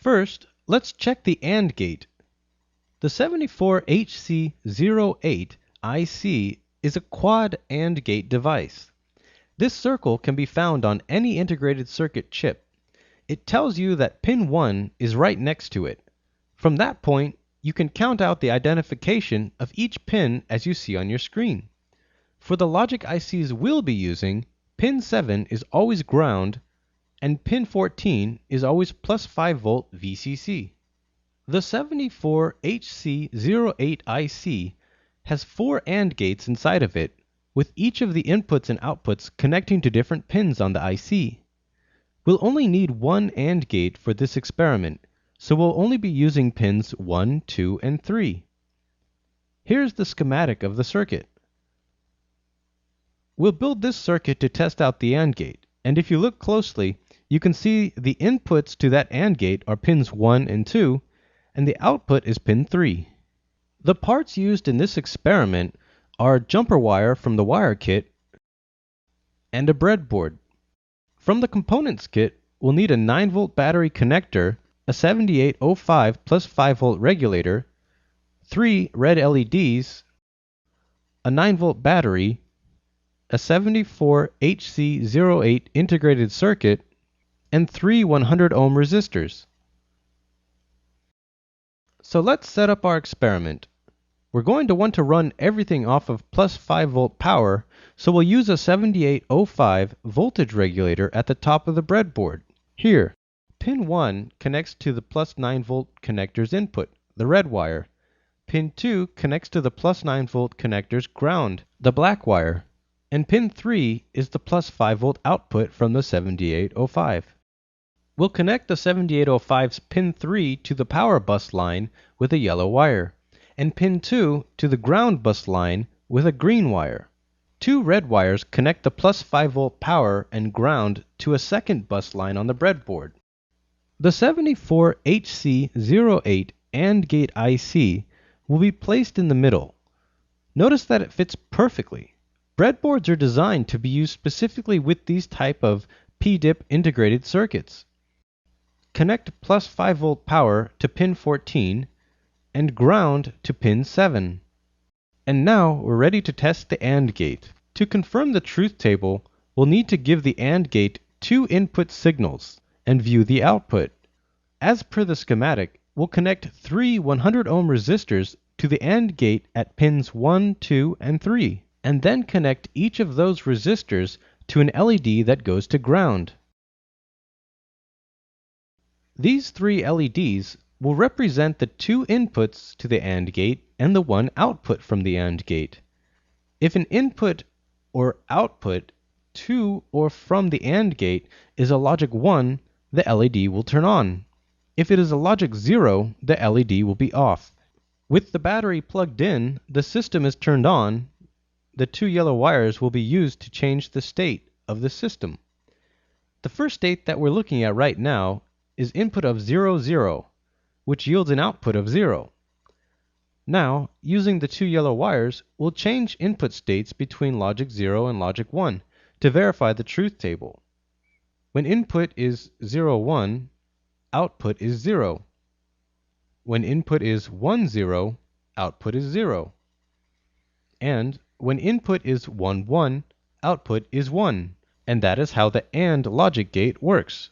First, let's check the AND gate. The 74HC08 IC is a quad AND gate device. This circle can be found on any integrated circuit chip. It tells you that pin 1 is right next to it. From that point, you can count out the identification of each pin as you see on your screen. For the logic ICs we'll be using, pin 7 is always ground, and pin 14 is always plus 5 volt VCC. The 74HC08 IC has 4 AND gates inside of it, with each of the inputs and outputs connecting to different pins on the IC. We'll only need one AND gate for this experiment, so we'll only be using pins 1, 2, and 3. Here's the schematic of the circuit. We'll build this circuit to test out the AND gate, and if you look closely, you can see the inputs to that AND gate are pins 1 and 2, and the output is pin 3. The parts used in this experiment are jumper wire from the wire kit and a breadboard. From the components kit, we'll need a 9-volt battery connector, a 7805 plus 5-volt regulator, 3 red LEDs, a 9-volt battery, a 74HC08 integrated circuit, and 3 100-ohm resistors. So let's set up our experiment. We're going to want to run everything off of plus 5-volt power, so we'll use a 7805 voltage regulator at the top of the breadboard. Here, pin 1 connects to the plus 9-volt connector's input, the red wire. Pin 2 connects to the plus 9-volt connector's ground, the black wire. And pin 3 is the plus 5-volt output from the 7805. We'll connect the 7805's pin 3 to the power bus line with a yellow wire, and pin 2 to the ground bus line with a green wire. 2 red wires connect the plus 5-volt power and ground to a second bus line on the breadboard. The 74HC08 AND gate IC will be placed in the middle. Notice that it fits perfectly. Breadboards are designed to be used specifically with these type of PDIP integrated circuits. Connect plus 5-volt power to pin 14 and ground to pin 7. And now we're ready to test the AND gate. To confirm the truth table, we'll need to give the AND gate 2 input signals and view the output. As per the schematic, we'll connect 3 100-ohm resistors to the AND gate at pins 1, 2, and 3, and then connect each of those resistors to an LED that goes to ground. These 3 LEDs will represent the 2 inputs to the AND gate and the 1 output from the AND gate. If an input or output to or from the AND gate is a logic 1, the LED will turn on. If it is a logic 0, the LED will be off. With the battery plugged in, the system is turned on. The 2 yellow wires will be used to change the state of the system. The first state that we're looking at right now is input of 0, 0, which yields an output of 0. Now, using the 2 yellow wires, we'll change input states between logic 0 and logic 1 to verify the truth table. When input is 0, 1, output is 0. When input is 1, 0, output is 0. And when input is 1, 1, output is 1. And that is how the AND logic gate works.